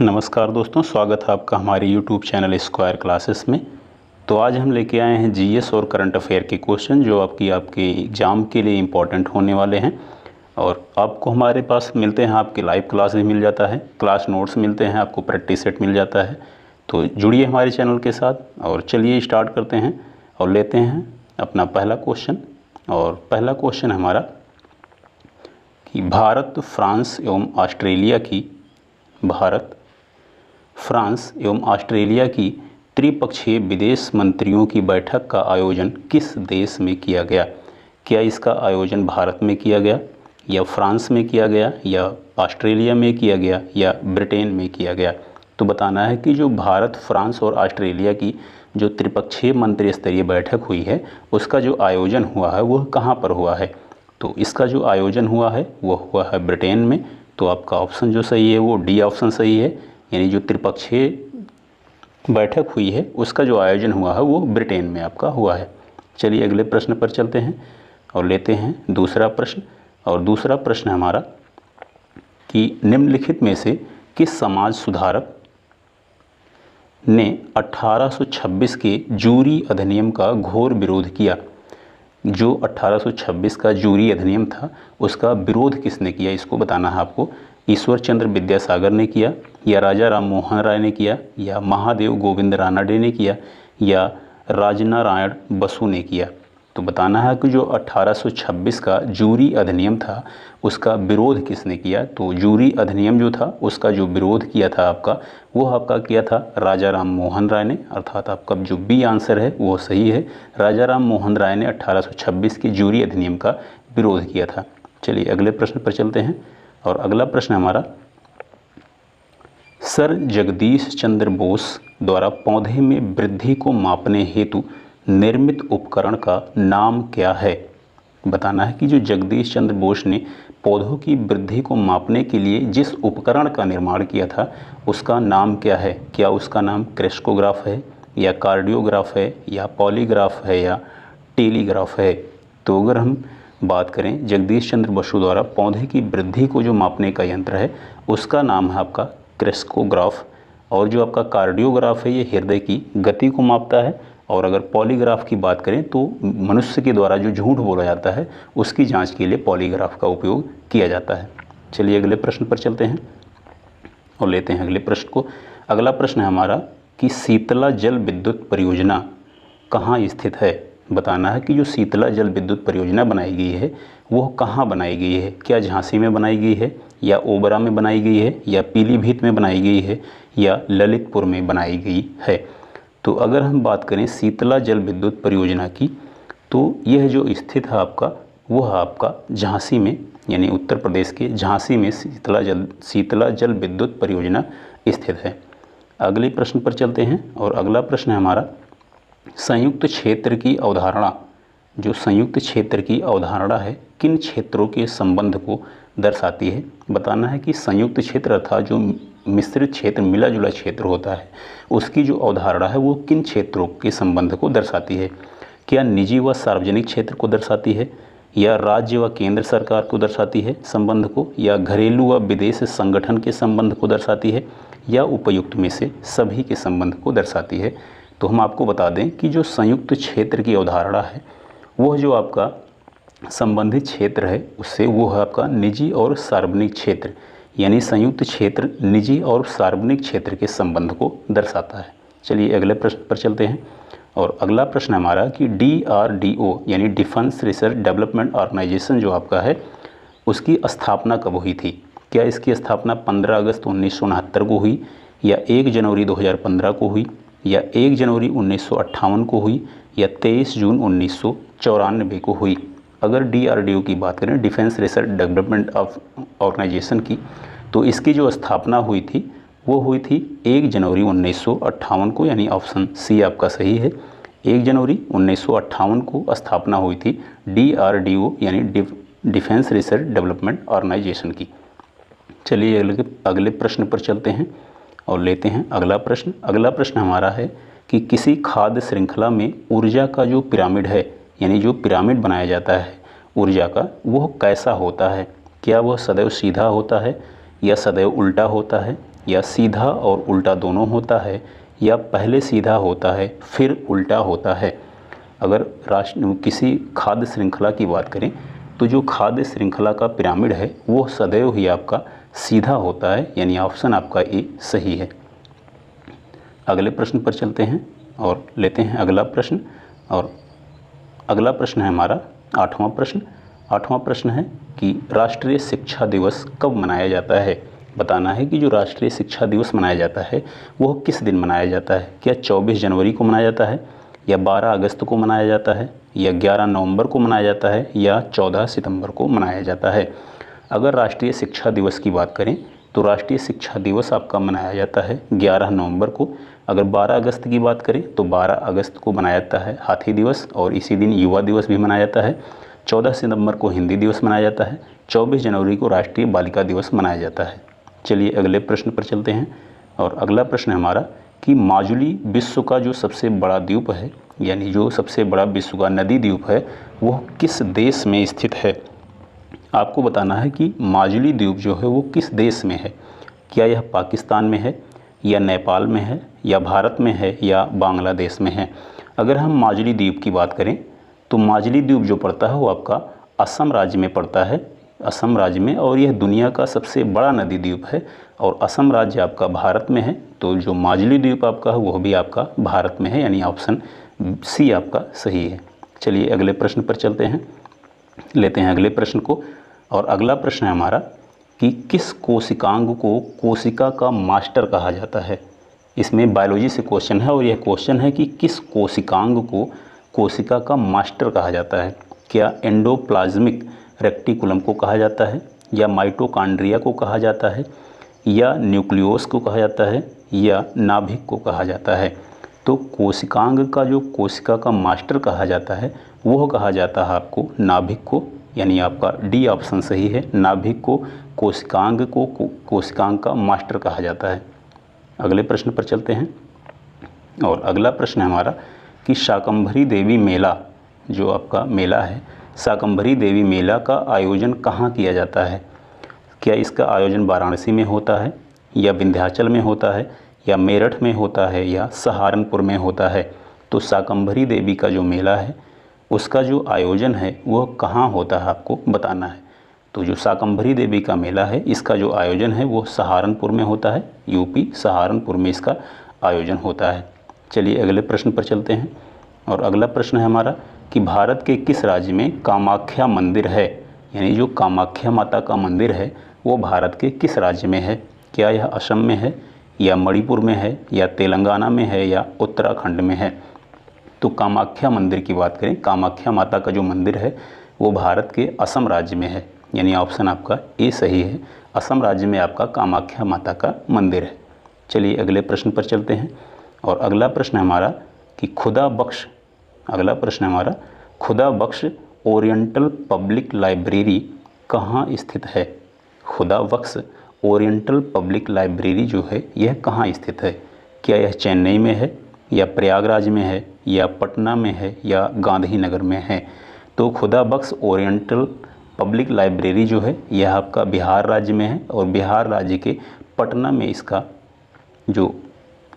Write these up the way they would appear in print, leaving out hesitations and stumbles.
नमस्कार दोस्तों, स्वागत है आपका हमारे YouTube चैनल स्क्वायर क्लासेस में। तो आज हम लेके आए हैं जीएस और करंट अफेयर के क्वेश्चन जो आपके एग्ज़ाम के लिए इम्पोर्टेंट होने वाले हैं। और आपको हमारे पास मिलते हैं, आपके लाइव क्लास भी मिल जाता है, क्लास नोट्स मिलते हैं, आपको प्रैक्टिस सेट मिल जाता है। तो जुड़िए हमारे चैनल के साथ और चलिए स्टार्ट करते हैं और लेते हैं अपना पहला क्वेश्चन। और पहला क्वेश्चन हमारा कि भारत, फ्रांस एवं ऑस्ट्रेलिया की त्रिपक्षीय विदेश मंत्रियों की बैठक का आयोजन किस देश में किया गया? क्या इसका आयोजन भारत में किया गया, या फ्रांस में किया गया, या ऑस्ट्रेलिया में किया गया, या ब्रिटेन में किया गया? तो बताना है कि जो भारत, फ्रांस और ऑस्ट्रेलिया की जो त्रिपक्षीय मंत्री स्तरीय बैठक हुई है उसका जो आयोजन हुआ है वह कहाँ पर हुआ है। तो इसका जो आयोजन हुआ है वह हुआ है ब्रिटेन में। तो आपका ऑप्शन जो सही है वो डी ऑप्शन सही है, यानी जो त्रिपक्षीय बैठक हुई है उसका जो आयोजन हुआ है वो ब्रिटेन में आपका हुआ है। चलिए अगले प्रश्न पर चलते हैं और लेते हैं दूसरा प्रश्न। और दूसरा प्रश्न हमारा कि निम्नलिखित में से किस समाज सुधारक ने 1826 के जूरी अधिनियम का घोर विरोध किया? जो 1826 का जूरी अधिनियम था उसका विरोध किसने किया, इसको बताना है आपको। ईश्वर चंद्र विद्यासागर ने किया, या राजा राम मोहन राय ने किया, या महादेव गोविंद रानडे ने किया, या राजनारायण बसु ने किया? तो बताना है कि जो 1826 का जूरी अधिनियम था उसका विरोध किसने किया। तो जूरी अधिनियम जो था उसका जो विरोध किया था वो आपका किया था राजा राम मोहन राय ने, अर्थात आपका जो बी आंसर है वो सही है। राजा राम मोहन राय ने 1826 के जूरी अधिनियम का विरोध किया था। चलिए अगले प्रश्न पर चलते हैं। और अगला प्रश्न हमारा, सर जगदीश चंद्र बोस द्वारा पौधे में वृद्धि को मापने हेतु निर्मित उपकरण का नाम क्या है? बताना है कि जो जगदीश चंद्र बोस ने पौधों की वृद्धि को मापने के लिए जिस उपकरण का निर्माण किया था उसका नाम क्या है? क्या उसका नाम क्रेस्कोग्राफ है, या कार्डियोग्राफ है, या पॉलीग्राफ है, या टेलीग्राफ है? तो अगर हम बात करें जगदीश चंद्र बसु द्वारा पौधे की वृद्धि को जो मापने का यंत्र है उसका नाम है आपका क्रेस्कोग्राफ। और जो आपका कार्डियोग्राफ है ये हृदय की गति को मापता है। और अगर पॉलीग्राफ की बात करें तो मनुष्य के द्वारा जो झूठ बोला जाता है उसकी जांच के लिए पॉलीग्राफ का उपयोग किया जाता है। चलिए अगले प्रश्न पर चलते हैं और लेते हैं अगले प्रश्न को। अगला प्रश्न है हमारा कि शीतला जल विद्युत परियोजना कहाँ स्थित है? बताना है कि जो शीतला जल विद्युत परियोजना बनाई गई है वो कहाँ बनाई गई है? क्या झांसी में बनाई गई है, या ओबरा में बनाई गई है, या पीलीभीत में बनाई गई है, या ललितपुर में बनाई गई है? तो अगर हम बात करें शीतला जल विद्युत परियोजना की तो यह जो स्थित है वो है आपका झांसी में, यानी उत्तर प्रदेश के झांसी में शीतला जल विद्युत परियोजना स्थित है। अगले प्रश्न पर चलते हैं और अगला प्रश्न है हमारा, संयुक्त क्षेत्र की अवधारणा, जो संयुक्त क्षेत्र की अवधारणा है किन क्षेत्रों के संबंध को दर्शाती है? बताना है कि संयुक्त क्षेत्र अर्थात जो मिश्रित क्षेत्र, मिला जुला क्षेत्र होता है उसकी जो अवधारणा है वो किन क्षेत्रों के संबंध को दर्शाती है? क्या निजी व सार्वजनिक क्षेत्र को दर्शाती है, या राज्य व केंद्र सरकार को दर्शाती है संबंध को, या घरेलू व विदेश संगठन के संबंध को दर्शाती है, या उपयुक्त में से सभी के संबंध को दर्शाती है? तो हम आपको बता दें कि जो संयुक्त क्षेत्र की अवधारणा है वह जो आपका संबंधित क्षेत्र है उससे वो है आपका निजी और सार्वजनिक क्षेत्र, यानी संयुक्त क्षेत्र निजी और सार्वजनिक क्षेत्र के संबंध को दर्शाता है। चलिए अगले प्रश्न पर चलते हैं और अगला प्रश्न हमारा कि DRDO यानी डिफेंस रिसर्च डेवलपमेंट ऑर्गेनाइजेशन जो आपका है उसकी स्थापना कब हुई थी? क्या इसकी स्थापना 15 अगस्त 1969 को हुई, या 1 जनवरी 2015 को हुई, या 1 जनवरी 1958 को हुई, या 23 जून 1994 को हुई? अगर DRDO की बात करें, डिफेंस रिसर्च डेवलपमेंट ऑर्गेनाइजेशन की, तो इसकी जो स्थापना हुई थी वो हुई थी 1 जनवरी 1958 को, यानी ऑप्शन सी आपका सही है। 1 जनवरी 1958 को स्थापना हुई थी DRDO यानी डिफेंस रिसर्च डेवलपमेंट ऑर्गेनाइजेशन की। चलिए अगले प्रश्न पर चलते हैं और लेते हैं अगला प्रश्न। अगला प्रश्न हमारा है कि किसी खाद्य श्रृंखला में ऊर्जा का जो पिरामिड है, यानी जो पिरामिड बनाया जाता है ऊर्जा का, वह कैसा होता है? क्या वह सदैव सीधा होता है, या सदैव उल्टा होता है, या सीधा और उल्टा दोनों होता है, या पहले सीधा होता है फिर उल्टा होता है। अगर किसी खाद्य श्रृंखला की बात करें तो जो खाद्य श्रृंखला का पिरामिड है वो सदैव ही आपका सीधा होता है, यानी ऑप्शन आपका ए सही है। अगले प्रश्न पर चलते हैं और लेते हैं अगला प्रश्न। और अगला प्रश्न है हमारा 8वां प्रश्न। 8वां प्रश्न है कि राष्ट्रीय शिक्षा दिवस कब मनाया जाता है। बताना है कि जो राष्ट्रीय शिक्षा दिवस मनाया जाता है वह किस दिन मनाया जाता है। क्या 24 जनवरी को मनाया जाता है, या 12 अगस्त को मनाया जाता है, या 11 नवंबर को मनाया जाता है, या 14 सितंबर को मनाया जाता है। अगर राष्ट्रीय शिक्षा दिवस की बात करें तो राष्ट्रीय शिक्षा दिवस आपका मनाया जाता है 11 नवंबर को। अगर 12 अगस्त की बात करें तो 12 अगस्त को मनाया जाता है हाथी दिवस, और इसी दिन युवा दिवस भी मनाया जाता है। 14 सितंबर को हिंदी दिवस मनाया जाता है। 24 जनवरी को राष्ट्रीय बालिका दिवस मनाया जाता है। चलिए अगले प्रश्न पर चलते हैं। और अगला प्रश्न है हमारा कि माजुली विश्व का जो सबसे बड़ा द्वीप है, यानी जो सबसे बड़ा विश्व का नदी द्वीप है, वह किस देश में स्थित है। आपको बताना है कि माजुली द्वीप जो है वो किस देश में है। क्या यह पाकिस्तान में है, या नेपाल में है, या भारत में है, या बांग्लादेश में है। अगर हम माजुली द्वीप की बात करें तो माजुली द्वीप जो पड़ता है वो आपका असम राज्य में पड़ता है, असम राज्य में, और यह दुनिया का सबसे बड़ा नदी द्वीप है, और असम राज्य आपका भारत में है। तो जो माजुली द्वीप आपका है वह भी आपका भारत में है, यानी ऑप्शन सी आपका सही है। चलिए अगले प्रश्न पर चलते हैं, लेते हैं अगले प्रश्न को। और अगला प्रश्न है हमारा कि किस कोशिकांग को कोशिका का मास्टर कहा जाता है। इसमें बायोलॉजी से क्वेश्चन है, और यह क्वेश्चन है कि किस कोशिकांग को कोशिका का मास्टर कहा जाता है। क्या एंडोप्लाज्मिक रेक्टिकुलम को कहा जाता है, या माइटोकॉन्ड्रिया को कहा जाता है, या न्यूक्लियोस को कहा जाता है, या नाभिक को कहा जाता है। तो कोशिकांग का जो कोशिका का मास्टर कहा जाता है वह कहा जाता है आपको नाभिक को, यानी आपका डी ऑप्शन सही है। नाभिक को कोशिकांग को कोशिकांग का मास्टर कहा जाता है। अगले प्रश्न पर चलते हैं। और अगला प्रश्न है हमारा कि शाकंभरी देवी मेला, जो आपका मेला है, शाकंभरी देवी मेला का आयोजन कहाँ किया जाता है। क्या इसका आयोजन वाराणसी में होता है, या विंध्याचल में होता है, या मेरठ में होता है, या सहारनपुर में होता है। तो शाकंभरी देवी का जो मेला है उसका जो आयोजन है वह कहाँ होता है आपको बताना है। तो जो शाकंभरी देवी का मेला है इसका जो आयोजन है वो सहारनपुर में होता है, यूपी सहारनपुर में इसका आयोजन होता है। चलिए अगले प्रश्न पर चलते हैं। और अगला प्रश्न है हमारा कि भारत के किस राज्य में कामाख्या मंदिर है, यानी जो कामाख्या माता का मंदिर है वो भारत के किस राज्य में है। क्या यह असम में है, या मणिपुर में है, या तेलंगाना में है, या उत्तराखंड में है। तो कामाख्या मंदिर की बात करें, कामाख्या माता का जो मंदिर है वो भारत के असम राज्य में है, यानी ऑप्शन आपका ए सही है। असम राज्य में आपका कामाख्या माता का मंदिर है। चलिए अगले प्रश्न पर चलते हैं। और अगला प्रश्न है हमारा कि खुदा बख्श, अगला प्रश्न है हमारा खुदा बख्श ओरिएंटल पब्लिक लाइब्रेरी कहाँ स्थित है। खुदा बख्श ओरिएंटल पब्लिक लाइब्रेरी जो है यह कहाँ स्थित है। क्या यह चेन्नई में है, या प्रयागराज में है, या पटना में है, या गांधीनगर में है। तो खुदा बख्श ओरिएंटल पब्लिक लाइब्रेरी जो है यह आपका बिहार राज्य में है, और बिहार राज्य के पटना में इसका जो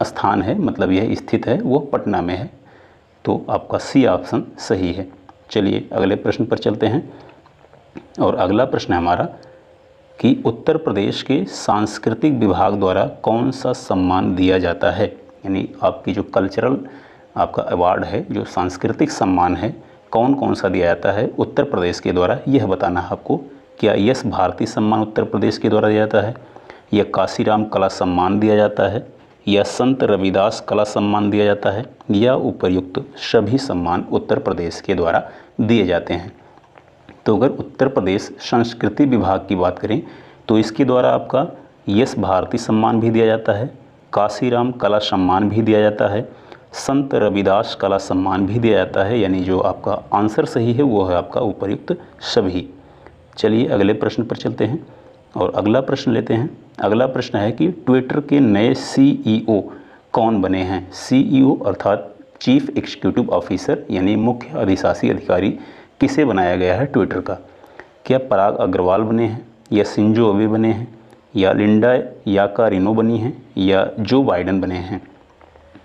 स्थान है, मतलब यह स्थित है, वो पटना में है। तो आपका सी ऑप्शन सही है। चलिए अगले प्रश्न पर चलते हैं। और अगला प्रश्न है हमारा कि उत्तर प्रदेश के सांस्कृतिक विभाग द्वारा कौन सा सम्मान दिया जाता है, यानी आपकी जो कल्चरल आपका अवार्ड है, जो सांस्कृतिक सम्मान है, कौन कौन सा दिया जाता है उत्तर प्रदेश के द्वारा, यह बताना है आपको। क्या यश भारती सम्मान उत्तर प्रदेश के द्वारा दिया जाता है, या काशीराम कला सम्मान दिया जाता है, या संत रविदास कला सम्मान दिया जाता है, या उपर्युक्त सभी सम्मान उत्तर प्रदेश के द्वारा दिए जाते हैं। तो अगर उत्तर प्रदेश संस्कृति विभाग की बात करें तो इसके द्वारा आपका यश भारती सम्मान भी दिया जाता है, काशीराम कला सम्मान भी दिया जाता है, संत रविदास कला सम्मान भी दिया जाता है, यानी जो आपका आंसर सही है वो है आपका उपर्युक्त सभी। चलिए अगले प्रश्न पर चलते हैं और अगला प्रश्न लेते हैं। अगला प्रश्न है कि ट्विटर के नए CEO कौन बने हैं। CEO अर्थात चीफ एग्जीक्यूटिव ऑफिसर, यानी मुख्य अधिशासी अधिकारी किसे बनाया गया है ट्विटर का। क्या पराग अग्रवाल बने हैं, या शिंजो अबे बने हैं, या लिंडा याकारिनो बनी हैं या जो बाइडेन बने हैं।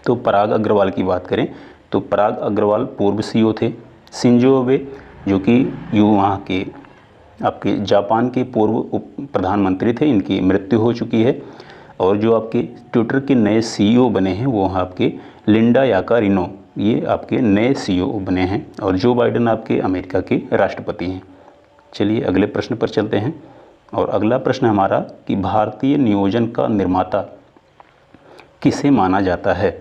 तो पराग अग्रवाल की बात करें तो पराग अग्रवाल पूर्व सीईओ थे। शिंजो अबे जो कि वहाँ के आपके जापान के पूर्व उप प्रधानमंत्री थे, इनकी मृत्यु हो चुकी है। और जो आपके ट्विटर के नए सीईओ बने हैं वो आपके लिंडा याकारिनो, ये आपके नए सीईओ बने हैं। और जो बाइडेन आपके अमेरिका के राष्ट्रपति हैं। चलिए अगले प्रश्न पर चलते हैं। और अगला प्रश्न हमारा कि भारतीय नियोजन का निर्माता किसे माना जाता है?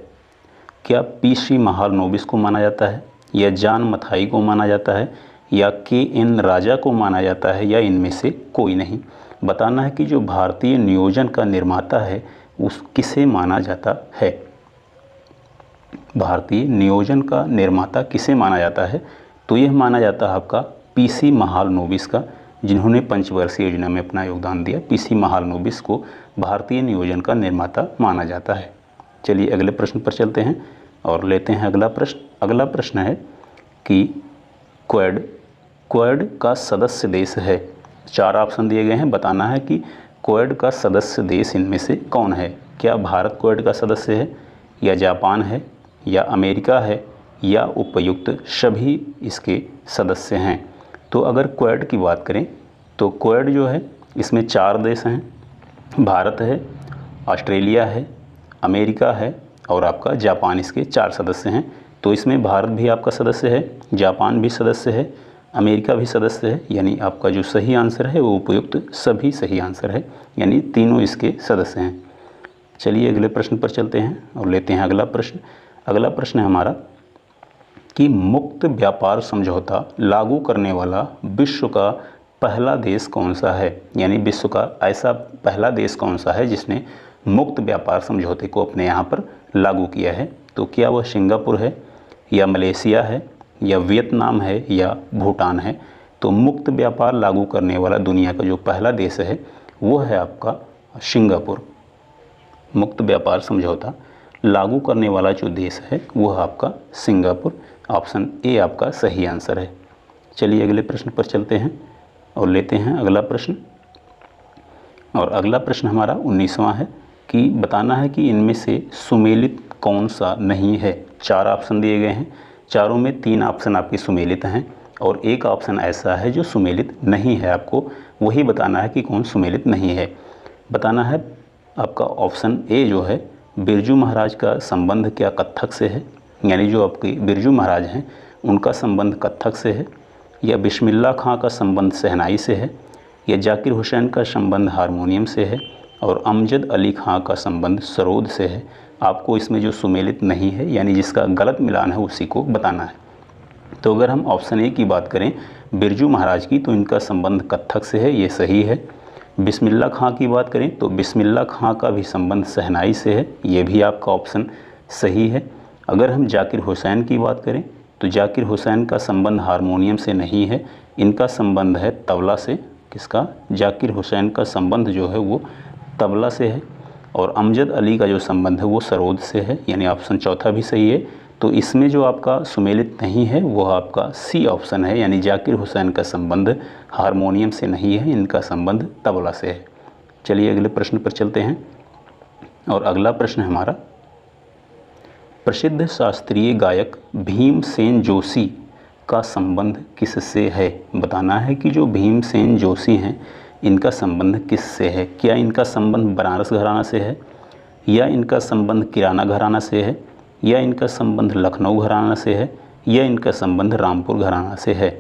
क्या पीसी महालनोबिस को माना जाता है, या जॉन मथाई को माना जाता है, या के.एन. राजा को माना जाता है, या इनमें से कोई नहीं? बताना है कि जो भारतीय नियोजन का निर्माता है उस किसे माना जाता है। भारतीय नियोजन का निर्माता किसे माना जाता है? तो यह माना जाता है आपका पीसी महालनोबिस का, जिन्होंने पंचवर्षीय योजना में अपना योगदान दिया। पीसी महालनोबिस को भारतीय नियोजन का निर्माता माना जाता है। चलिए अगले प्रश्न पर चलते हैं और लेते हैं अगला प्रश्न। अगला प्रश्न है कि क्वेड का सदस्य देश है। 4 ऑप्शन दिए गए हैं। बताना है कि क्वेड का सदस्य देश इनमें से कौन है। क्या भारत क्वेड का सदस्य है, या जापान है, या अमेरिका है, या उपयुक्त सभी इसके सदस्य हैं? तो अगर क्वेड की बात करें तो क्वेड जो है इसमें 4 देश हैं। भारत है, ऑस्ट्रेलिया है, अमेरिका है और आपका जापान, इसके 4 सदस्य हैं। तो इसमें भारत भी आपका सदस्य है, जापान भी सदस्य है, अमेरिका भी सदस्य है। यानी आपका जो सही आंसर है वो उपयुक्त सभी सही आंसर है, यानी तीनों इसके सदस्य हैं। चलिए अगले प्रश्न पर चलते हैं और लेते हैं अगला प्रश्न। अगला प्रश्न है हमारा कि मुक्त व्यापार समझौता लागू करने वाला विश्व का पहला देश कौन सा है? यानी विश्व का ऐसा पहला देश कौन सा है जिसने मुक्त व्यापार समझौते को अपने यहाँ पर लागू किया है? तो क्या वह सिंगापुर है, या मलेशिया है, या वियतनाम है, या भूटान है? तो मुक्त व्यापार लागू करने वाला दुनिया का जो पहला देश है वो है आपका सिंगापुर। मुक्त व्यापार समझौता लागू करने वाला जो देश है वो है आपका सिंगापुर। ऑप्शन ए आपका सही आंसर है। चलिए अगले प्रश्न पर चलते हैं और लेते हैं अगला प्रश्न। और अगला प्रश्न हमारा 19वां है कि बताना है कि इनमें से सुमेलित कौन सा नहीं है। 4 ऑप्शन दिए गए हैं, चारों में 3 ऑप्शन आपके सुमेलित हैं और एक ऑप्शन ऐसा है जो सुमेलित नहीं है। आपको वही बताना है कि कौन सुमेलित नहीं है। बताना है आपका ऑप्शन ए जो है, बिरजू महाराज का संबंध क्या कत्थक से है? यानी जो आपके बिरजू महाराज हैं उनका संबंध कत्थक से है, या बिस्मिल्लाह खां का संबंध शहनाई से है, या जाकिर हुसैन का संबंध हारमोनियम से है, और अमजद अली खां का संबंध सरोद से है। आपको इसमें जो सुमेलित नहीं है यानी जिसका गलत मिलान है उसी को बताना है। तो अगर हम ऑप्शन ए की बात करें बिरजू महाराज की, तो इनका संबंध कत्थक से है, ये सही है। बिस्मिल्लाह खां की बात करें तो बिस्मिल्लाह खां का भी संबंध शहनाई से है, ये भी आपका ऑप्शन सही है। अगर हम जाकिर हुसैन की बात करें तो जाकिर हुसैन का संबंध हारमोनियम से नहीं है, इनका संबंध है तबला से। किसका? जाकिर हुसैन का संबंध जो है वो तबला से है। और अमजद अली का जो संबंध है वो सरोद से है, यानी ऑप्शन चौथा भी सही है। तो इसमें जो आपका सुमेलित नहीं है वो आपका सी ऑप्शन है, यानी जाकिर हुसैन का संबंध हारमोनियम से नहीं है, इनका संबंध तबला से है। चलिए अगले प्रश्न पर चलते हैं और अगला प्रश्न हमारा, प्रसिद्ध शास्त्रीय गायक भीमसेन जोशी का संबंध किससे है? बताना है कि जो भीमसेन जोशी हैं इनका संबंध किससे है। क्या इनका संबंध बनारस घराना से है, या इनका संबंध किराना घराना से है, या इनका संबंध लखनऊ घराना से है, या इनका संबंध रामपुर घराना से है?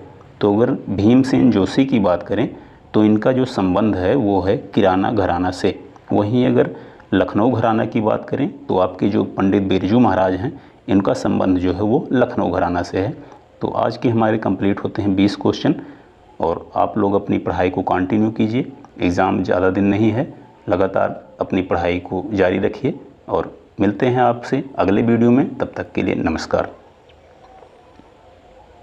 तो अगर भीमसेन जोशी की बात करें तो इनका जो संबंध है वो है किराना घराना से। वहीं अगर लखनऊ घराना की बात करें तो आपके जो पंडित बिरजू महाराज हैं इनका संबंध जो है वो लखनऊ घराना से है। तो आज के हमारे कंप्लीट होते हैं 20 क्वेश्चन, और आप लोग अपनी पढ़ाई को कंटिन्यू कीजिए। एग्ज़ाम ज़्यादा दिन नहीं है, लगातार अपनी पढ़ाई को जारी रखिए और मिलते हैं आपसे अगले वीडियो में। तब तक के लिए नमस्कार।